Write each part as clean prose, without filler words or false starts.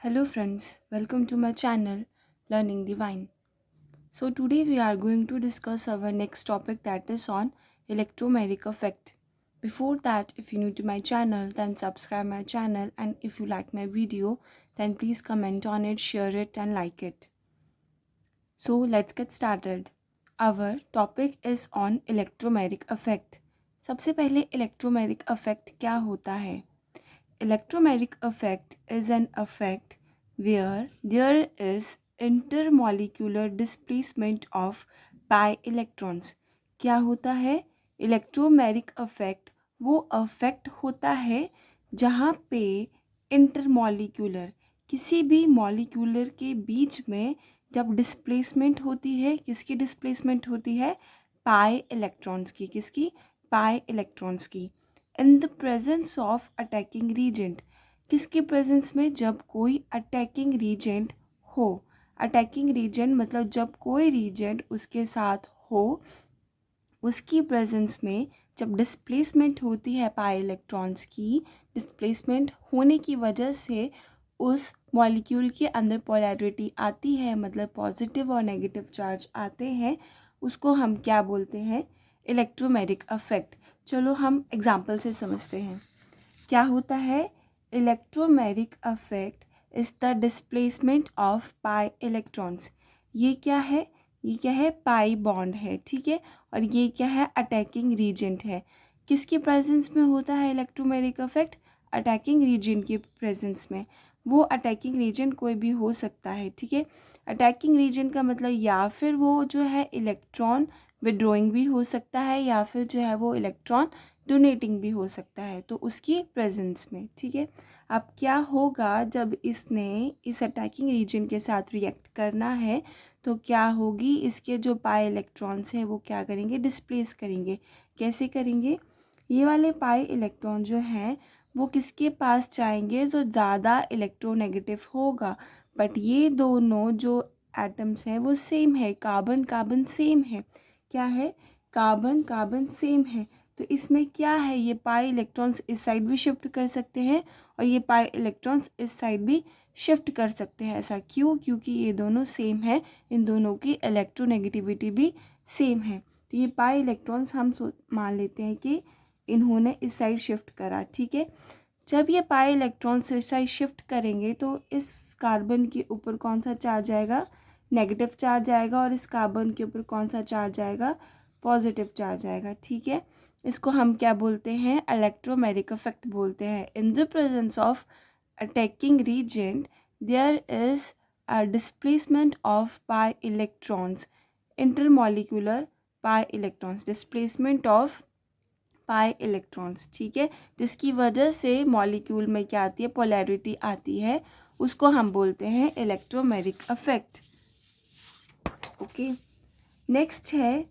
Hello friends, welcome to my channel Learning Divine. So today we are going to discuss our next topic that is on electromagnetic effect. Before that, if you're new to my channel, then subscribe my channel, and if you like my video, then please comment on it, share it and like it. So let's get started. Our topic is on electromagnetic effect. सबसे पहले electromagnetic effect क्या होता है? Electromagnetic effect is an effect where there is intermolecular displacement of pi electrons. क्या होता है? Electromagnetic affect वो affect होता है जहाँ पे इंटरमॉलिक्यूलर किसी भी मॉलिक्यूलर के बीच में जब डिस्प्लेसमेंट होती है, किसकी डिस्प्लेसमेंट होती है? पाई इलेक्ट्रॉन्स की. किसकी? पाई इलेक्ट्रॉन्स की. In the presence of attacking reagent. किसके प्रेजेंस में? जब कोई अटैकिंग रीजेंट हो. अटैकिंग रीजेंट मतलब जब कोई रीजेंट उसके साथ हो, उसकी प्रेजेंस में जब डिस्प्लेसमेंट होती है पाई इलेक्ट्रॉन्स की, डिस्प्लेसमेंट होने की वजह से उस मॉलिक्यूल के अंदर पोलैरिटी आती है, मतलब पॉजिटिव और नेगेटिव चार्ज आते हैं, उसको हम क्या बोलते हैं? Electromagnetic affect. चलो हम एग्जाम्पल से समझते हैं क्या होता है. Electromagnetic affect is the displacement of pi electrons. ये क्या है? ये क्या है? पाई बॉन्ड है, ठीक है. और ये क्या है? अटैकिंग रीजेंट है. किसके प्रेजेंस में होता है इलेक्ट्रोमैग्नेटिक अफेक्ट? अटैकिंग रीजेंट के प्रेजेंस में. वो अटैकिंग रीजेंट कोई भी हो सकता है, ठीक है. अटैकिंग रीजेंट का मतलब या फिर वो जो है इलेक्ट्रॉन विड्रॉइंग भी हो सकता है, या फिर जो है वो इलेक्ट्रॉन डोनेटिंग भी हो सकता है, तो उसकी प्रेजेंस में, ठीक है. अब क्या होगा जब इसने इस अटैकिंग रीजन के साथ रिएक्ट करना है, तो क्या होगी? इसके जो पाई इलेक्ट्रॉन्स हैं वो क्या करेंगे? डिस्प्लेस करेंगे. कैसे करेंगे? ये वाले पाई इलेक्ट्रॉन जो हैं वो किसके पास जाएंगे? जो ज़्यादा इलेक्ट्रोनेगेटिव होगा. बट ये दोनों जो एटम्स हैं वो सेम है, कार्बन कार्बन सेम है. क्या है? कार्बन कार्बन सेम है. तो इसमें क्या है? ये पाई इलेक्ट्रॉन्स इस साइड भी शिफ्ट कर सकते हैं और ये पाई इलेक्ट्रॉन्स इस साइड भी शिफ्ट कर सकते हैं. ऐसा क्यों? क्योंकि ये दोनों सेम है, इन दोनों की इलेक्ट्रोनेगेटिविटी भी सेम है. तो ये पाई इलेक्ट्रॉन्स हम मान लेते हैं कि इन्होंने इस साइड शिफ्ट करा, ठीक है. जब ये पाई इलेक्ट्रॉन्स इस साइड शिफ्ट करेंगे तो इस कार्बन के ऊपर कौन सा चार्ज आएगा? नेगेटिव चार्ज आएगा. और इस कार्बन के ऊपर कौन सा चार्ज आएगा? पॉजिटिव चार्ज आएगा, ठीक है. इसको हम क्या बोलते हैं? इलेक्ट्रोमैग्नेटिक इफेक्ट बोलते हैं. In the presence of attacking reagent there is a displacement of pi electrons. Intermolecular pi electrons, displacement of pi electrons, ठीक है. जिसकी वजह से मॉलिक्यूल में क्या आती है? पोलैरिटी आती है. उसको हम बोलते हैं इलेक्ट्रोमैग्नेटिक इफेक्ट. ओके. नेक्स्ट है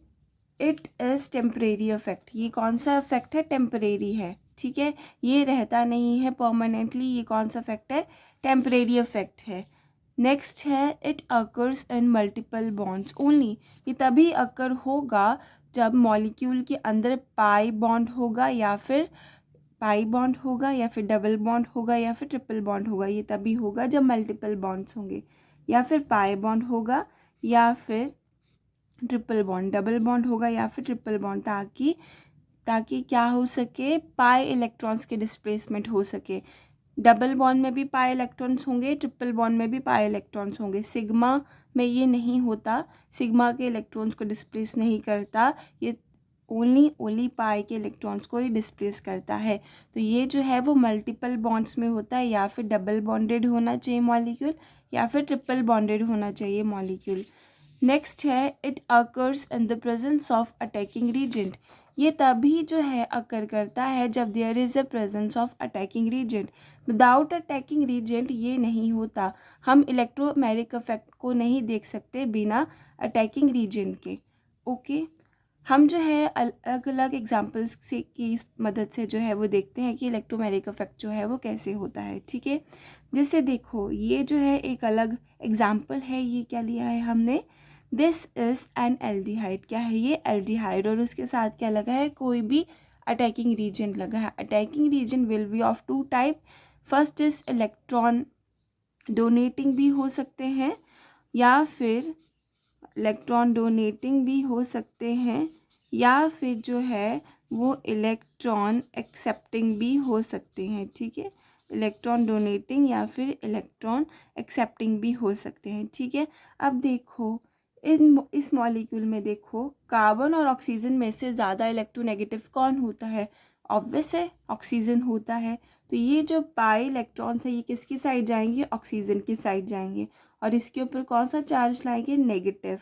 इट इज़ टेम्परेरी इफेक्ट. ये कौन सा इफेक्ट है? टेम्परेरी है, ठीक है. ये रहता नहीं है परमानेंटली. ये कौन सा इफेक्ट है? टेम्परेरी इफेक्ट है. नेक्स्ट है it occurs in multiple bonds only. ये तभी अकर होगा जब मॉलिक्यूल के अंदर पाई बॉन्ड होगा, या फिर पाई बॉन्ड होगा, या फिर डबल बॉन्ड होगा, या फिर ट्रिपल बॉन्ड होगा. ये तभी होगा जब मल्टीपल बॉन्ड्स होंगे, या फिर पाई बॉन्ड होगा, या फिर ट्रिपल बॉन्ड. डबल बॉन्ड होगा या फिर ट्रिपल बॉन्ड, ताकि ताकि क्या हो सके? पाई इलेक्ट्रॉन्स के डिस्प्लेसमेंट हो सके. डबल बॉन्ड में भी पाई इलेक्ट्रॉन्स होंगे, ट्रिपल बॉन्ड में भी पाई इलेक्ट्रॉन्स होंगे. सिग्मा में ये नहीं होता. सिग्मा के इलेक्ट्रॉन्स को डिस्प्लेस नहीं करता. ये ओनली पाई के इलेक्ट्रॉन्स को ही डिस्प्लेस करता है. तो ये जो है वो मल्टीपल बॉन्ड्स में होता है, या फिर डबल बॉन्डेड होना चाहिए मॉलिक्यूल, या फिर ट्रिपल बॉन्डेड होना चाहिए मॉलिक्यूल. नेक्स्ट है it occurs in the presence of attacking reagent. ये तभी जो है अकर करता है जब there is a presence of attacking reagent. Without attacking reagent ये नहीं होता. हम इलेक्ट्रोमैग्नेटिक इफेक्ट को नहीं देख सकते बिना अटैकिंग रीजेंट के. ओके. हम जो है अलग अलग एग्जाम्पल्स से की मदद से जो है वो देखते हैं कि इलेक्ट्रोमैग्नेटिक इफेक्ट जो है वो कैसे होता है, ठीक है. जैसे देखो ये जो है एक अलग एग्जाम्पल है. ये क्या लिया है हमने? This is an aldehyde. क्या है ये? एल्डिहाइड. और उसके साथ क्या लगा है? कोई भी अटैकिंग रीजन लगा है. Attacking region will be of two type. First is electron donating भी हो सकते हैं या फिर इलेक्ट्रॉन डोनेटिंग भी हो सकते हैं या फिर जो है वो इलेक्ट्रॉन एक्सेप्टिंग भी हो सकते हैं। ठीक है, इलेक्ट्रॉन डोनेटिंग या फिर इलेक्ट्रॉन एक्सेप्टिंग भी हो सकते हैं। ठीक है, अब देखो इस मॉलिक्यूल में देखो कार्बन और ऑक्सीजन में से ज़्यादा इलेक्ट्रोनेगेटिव कौन होता है? ऑब्वियस है ऑक्सीजन होता है। तो ये जो पाई इलेक्ट्रॉन्स है ये किसकी साइड जाएंगे? ऑक्सीजन की साइड जाएंगे। और इसके ऊपर कौन सा चार्ज लाएंगे? नेगेटिव।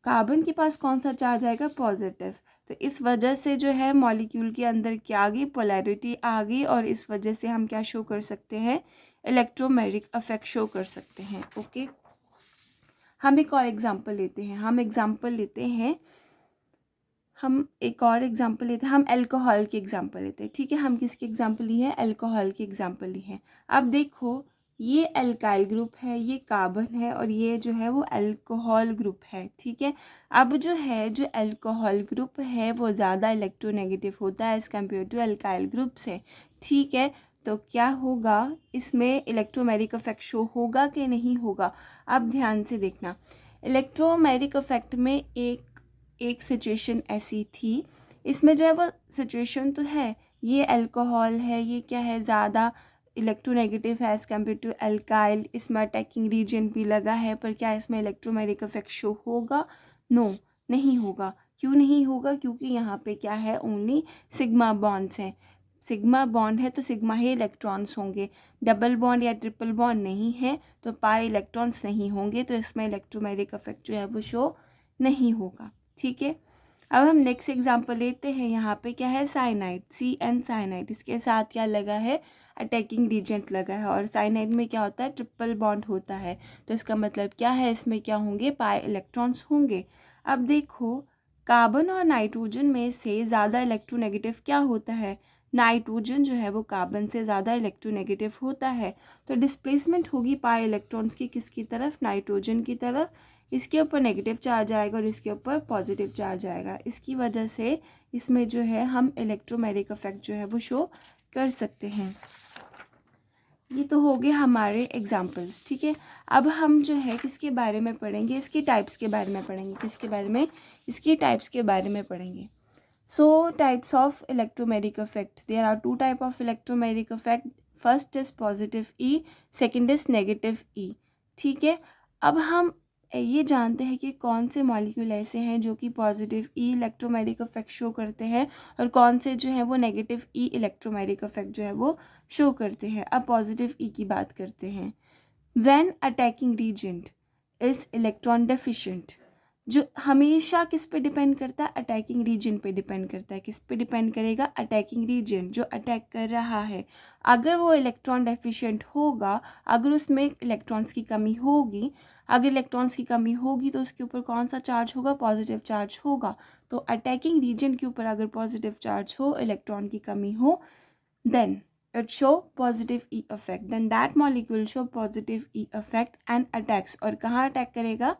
कार्बन के पास कौन सा चार्ज आएगा? पॉजिटिव। तो इस वजह से जो है मॉलिक्यूल के अंदर क्या आ गई? पोलैरिटी आ गई और इस वजह से हम क्या शो कर सकते हैं? इलेक्ट्रोमैग्नेटिक इफेक्ट शो कर सकते हैं। ओके, हम एक और एग्जांपल लेते हैं। हम एक और एग्जांपल लेते हैं। हम अल्कोहल की एग्जांपल लेते हैं। ठीक है, हम किसकी एग्जांपल ली है? अल्कोहल की एग्जांपल ली है। अब देखो ये अल्काइल ग्रुप है, ये कार्बन है और ये जो है वो अल्कोहल ग्रुप है। ठीक है, अब जो है जो अल्कोहल ग्रुप है वो ज़्यादा इलेक्ट्रोनेगेटिव होता है as compare to alkyl group से। ठीक है, तो क्या होगा इसमें? इलेक्ट्रोमैग्नेटिक इफेक्ट शो होगा कि नहीं होगा? अब ध्यान से देखना, इलेक्ट्रोमैग्नेटिक इफेक्ट में एक सिचुएशन ऐसी थी, इसमें जो है वो सिचुएशन तो है, ये अल्कोहल है, ये क्या है? ज़्यादा इलेक्ट्रोनेगेटिव है एज़ कम्पेयर टू अल्काइल। इसमें अटैकिंग रीजन भी लगा है, पर क्या इसमें इलेक्ट्रोमैग्नेटिक इफेक्ट शो होगा? नो, नहीं होगा। क्यों नहीं होगा? क्योंकि यहाँ पे क्या है? ओनली सिग्मा बॉन्ड्स हैं। सिग्मा बॉन्ड है तो सिग्मा ही इलेक्ट्रॉन्स होंगे। डबल बॉन्ड या ट्रिपल बॉन्ड नहीं है तो पाई इलेक्ट्रॉन्स नहीं होंगे, तो इसमें इलेक्ट्रोमैग्नेटिक इफेक्ट जो है वो शो नहीं होगा। ठीक है, अब हम नेक्स्ट एग्जांपल लेते हैं। यहाँ पे क्या है? Cyanide, CN cyanide. इसके साथ क्या लगा है? अटैकिंग रीजेंट लगा है। और साइनाइड में क्या होता है? ट्रिपल बॉन्ड होता है। तो इसका मतलब क्या है? इसमें क्या होंगे? पाई इलेक्ट्रॉन्स होंगे। अब देखो कार्बन और नाइट्रोजन में से ज़्यादा इलेक्ट्रोनेगेटिव क्या होता है? नाइट्रोजन जो है वो कार्बन से ज़्यादा इलेक्ट्रोनेगेटिव होता है। तो डिस्प्लेसमेंट होगी पाई इलेक्ट्रॉन्स की किसकी तरफ? नाइट्रोजन की तरफ। इसके ऊपर नेगेटिव चार्ज आएगा और इसके ऊपर पॉजिटिव चार्ज आएगा। इसकी वजह से इसमें जो है हम इलेक्ट्रोमैग्नेटिक इफेक्ट जो है वो शो कर सकते हैं। ये तो हो गए हमारे एग्जाम्पल्स। ठीक है, अब हम जो है किसके बारे में पढ़ेंगे? इसके टाइप्स के बारे में पढ़ेंगे। किसके बारे में? इसके टाइप्स के बारे में पढ़ेंगे। So types of electromagnetic effect. There are two type of electromagnetic effect. First is positive E, second is negative E. ठीक है, अब हम ये जानते हैं कि कौन से मॉलिक्यूल ऐसे हैं जो कि पॉजिटिव ई इलेक्ट्रोमैग्नेटिक इफेक्ट शो करते हैं और कौन से जो है वो नेगेटिव ई इलेक्ट्रोमैग्नेटिक इफेक्ट जो है वो शो करते हैं। अब पॉजिटिव ई की बात करते हैं। When attacking reagent is electron deficient, जो हमेशा किस पे डिपेंड करता है? अटैकिंग रीजन पे डिपेंड करता है। किस पे डिपेंड करेगा? अटैकिंग रीजन, जो अटैक कर रहा है। अगर वो इलेक्ट्रॉन डेफिशिएंट होगा, अगर उसमें इलेक्ट्रॉन्स की कमी होगी, अगर इलेक्ट्रॉन्स की कमी होगी तो उसके ऊपर कौन सा चार्ज होगा? पॉजिटिव चार्ज होगा। तो अटैकिंग रीजन के ऊपर अगर पॉजिटिव चार्ज हो, इलेक्ट्रॉन की कमी हो, then it show positive E effect, then that molecule show positive E effect and attacks। और कहाँ अटैक करेगा?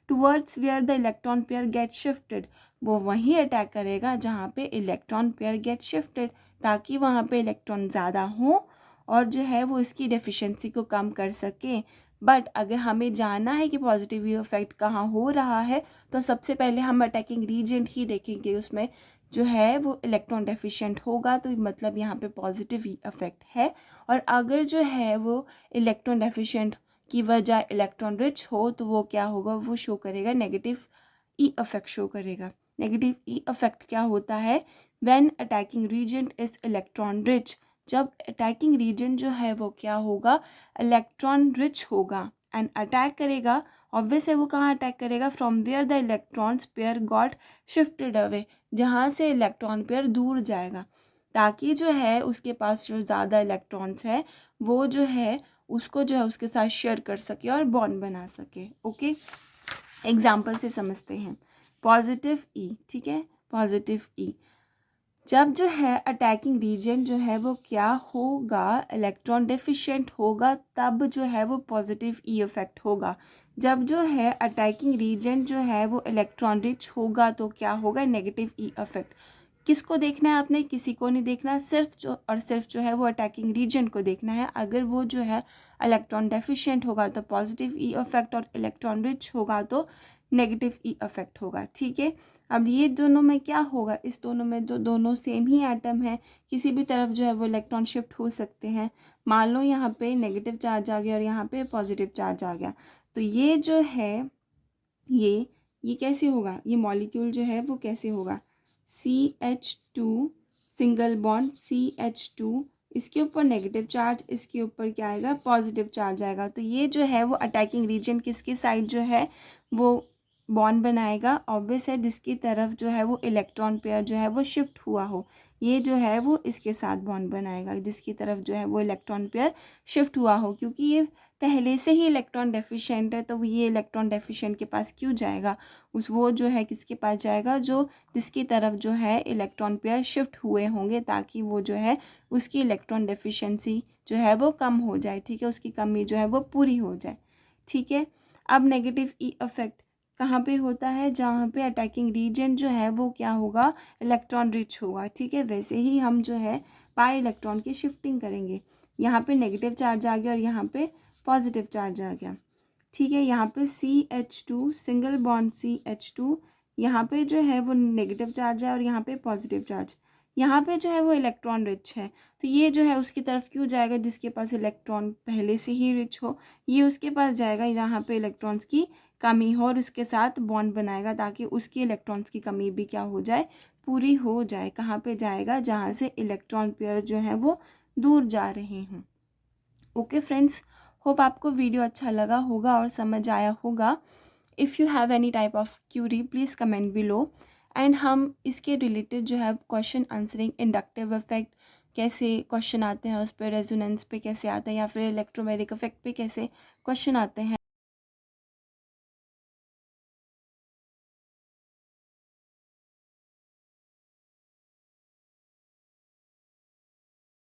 towards where the electron pair gets shifted, वो वहीं अटैक करेगा जहाँ पे इलेक्ट्रॉन पेयर गेट शिफ्टेड, ताकि वहाँ पे इलेक्ट्रॉन ज़्यादा हो और जो है वो इसकी डेफिशिएंसी को कम कर सके। बट अगर हमें जानना है कि पॉजिटिव इफेक्ट कहाँ हो रहा है तो सबसे पहले हम अटैकिंग रीजन ही देखेंगे। उसमें जो है वो इलेक्ट्रॉन डेफिशिएंट होगा तो मतलब यहाँ पे पॉजिटिव इफेक्ट है। और अगर जो है वो इलेक्ट्रॉन डेफिशिएंट की वजह इलेक्ट्रॉन रिच हो तो वो क्या होगा? वो शो करेगा नेगेटिव ई इफेक्ट शो करेगा। नेगेटिव ई इफेक्ट क्या होता है? When attacking region is electron rich, जब अटैकिंग रीजन जो है वो क्या होगा? इलेक्ट्रॉन रिच होगा एंड अटैक करेगा। ऑब्वियस है वो कहाँ अटैक करेगा? From where the electrons pair got shifted away, जहाँ से इलेक्ट्रॉन पेयर दूर जाएगा, ताकि जो है उसके पास जो ज़्यादा इलेक्ट्रॉन्स है वो जो है उसको जो है उसके साथ शेयर कर सके और बॉन्ड बना सके। ओके, एग्जाम्पल से समझते हैं। पॉजिटिव ई, ठीक है, पॉजिटिव ई जब जो है अटैकिंग रीजन जो है वो क्या होगा? इलेक्ट्रॉन डेफिशिएंट होगा, तब जो है वो पॉजिटिव ई इफेक्ट होगा। जब जो है अटैकिंग रीजन जो है वो इलेक्ट्रॉन रिच होगा तो क्या होगा? Negative E effect. किसको देखना है आपने, किसी को नहीं देखना, सिर्फ जो है वो अटैकिंग रीजन को देखना है। अगर वो जो है इलेक्ट्रॉन डेफिशिएंट होगा तो पॉजिटिव ई इफेक्ट, और इलेक्ट्रॉन रिच होगा तो नेगेटिव ई इफेक्ट होगा। ठीक है, अब ये दोनों में क्या होगा, इस दोनों में तो दोनों सेम ही एटम है, किसी भी तरफ जो है वो इलेक्ट्रॉन शिफ्ट हो सकते हैं। मान लो यहाँ पे नेगेटिव चार्ज आ गया और यहाँ पे पॉजिटिव चार्ज आ गया, तो ये जो है ये कैसे होगा, ये मॉलिक्यूल जो है वो कैसे होगा, CH2 सिंगल बॉन्ड CH2, इसके ऊपर नेगेटिव चार्ज, इसके ऊपर क्या आएगा, पॉजिटिव चार्ज आएगा। तो ये जो है वो अटैकिंग रीजन किसकी साइड जो है वो बॉन्ड बनाएगा, ऑब्वियस है, जिसकी तरफ जो है वो इलेक्ट्रॉन पेयर जो है वो शिफ्ट हुआ हो, ये जो है वो इसके साथ बॉन्ड बनाएगा जिसकी तरफ जो है वो इलेक्ट्रॉन पेयर शिफ्ट हुआ हो। क्योंकि ये पहले से ही इलेक्ट्रॉन डेफिशिएंट है, तो ये इलेक्ट्रॉन डेफिशिएंट के पास क्यों जाएगा, वो जो है किसके पास जाएगा, जो जिसकी तरफ जो है इलेक्ट्रॉन पेयर शिफ्ट हुए होंगे, ताकि वो जो है उसकी इलेक्ट्रॉन डेफिशिएंसी जो है वो कम हो जाए। ठीक है, उसकी कमी जो है वो पूरी हो जाए। ठीक है, अब नेगेटिव ई इफेक्ट कहाँ पे होता है, जहाँ पे अटैकिंग रीजन जो है वो क्या होगा, इलेक्ट्रॉन रिच होगा। ठीक है, वैसे ही हम जो है पाई इलेक्ट्रॉन की शिफ्टिंग करेंगे, यहाँ पे नेगेटिव चार्ज आ गया और यहाँ पे पॉजिटिव चार्ज आ गया। ठीक है, यहाँ पे CH2 सिंगल बॉन्ड CH2, यहाँ पे जो है वो नेगेटिव चार्ज है और यहाँ पे पॉजिटिव चार्ज, यहाँ पे जो है वो इलेक्ट्रॉन रिच है, तो ये जो है उसकी तरफ क्यों जाएगा, जिसके पास इलेक्ट्रॉन पहले से ही रिच हो, ये उसके पास जाएगा जहाँ पे इलेक्ट्रॉन्स की कमी हो, और उसके साथ बॉन्ड बनाएगा ताकि उसकी इलेक्ट्रॉन्स की कमी भी क्या हो जाए, पूरी हो जाए। कहाँ पे जाएगा, जहाँ से इलेक्ट्रॉन पेयर जो है वो दूर जा रहे हों। ओके फ्रेंड्स, होप आपको वीडियो अच्छा लगा होगा और समझ आया होगा। If you have any type of query please comment below, and हम इसके रिलेटेड जो है क्वेश्चन आंसरिंग, इंडक्टिव इफेक्ट कैसे क्वेश्चन आते हैं उस पर, रेजोनेंस पे कैसे आता है, या फिर इलेक्ट्रोमैग्नेटिक इफेक्ट पे कैसे क्वेश्चन आते हैं,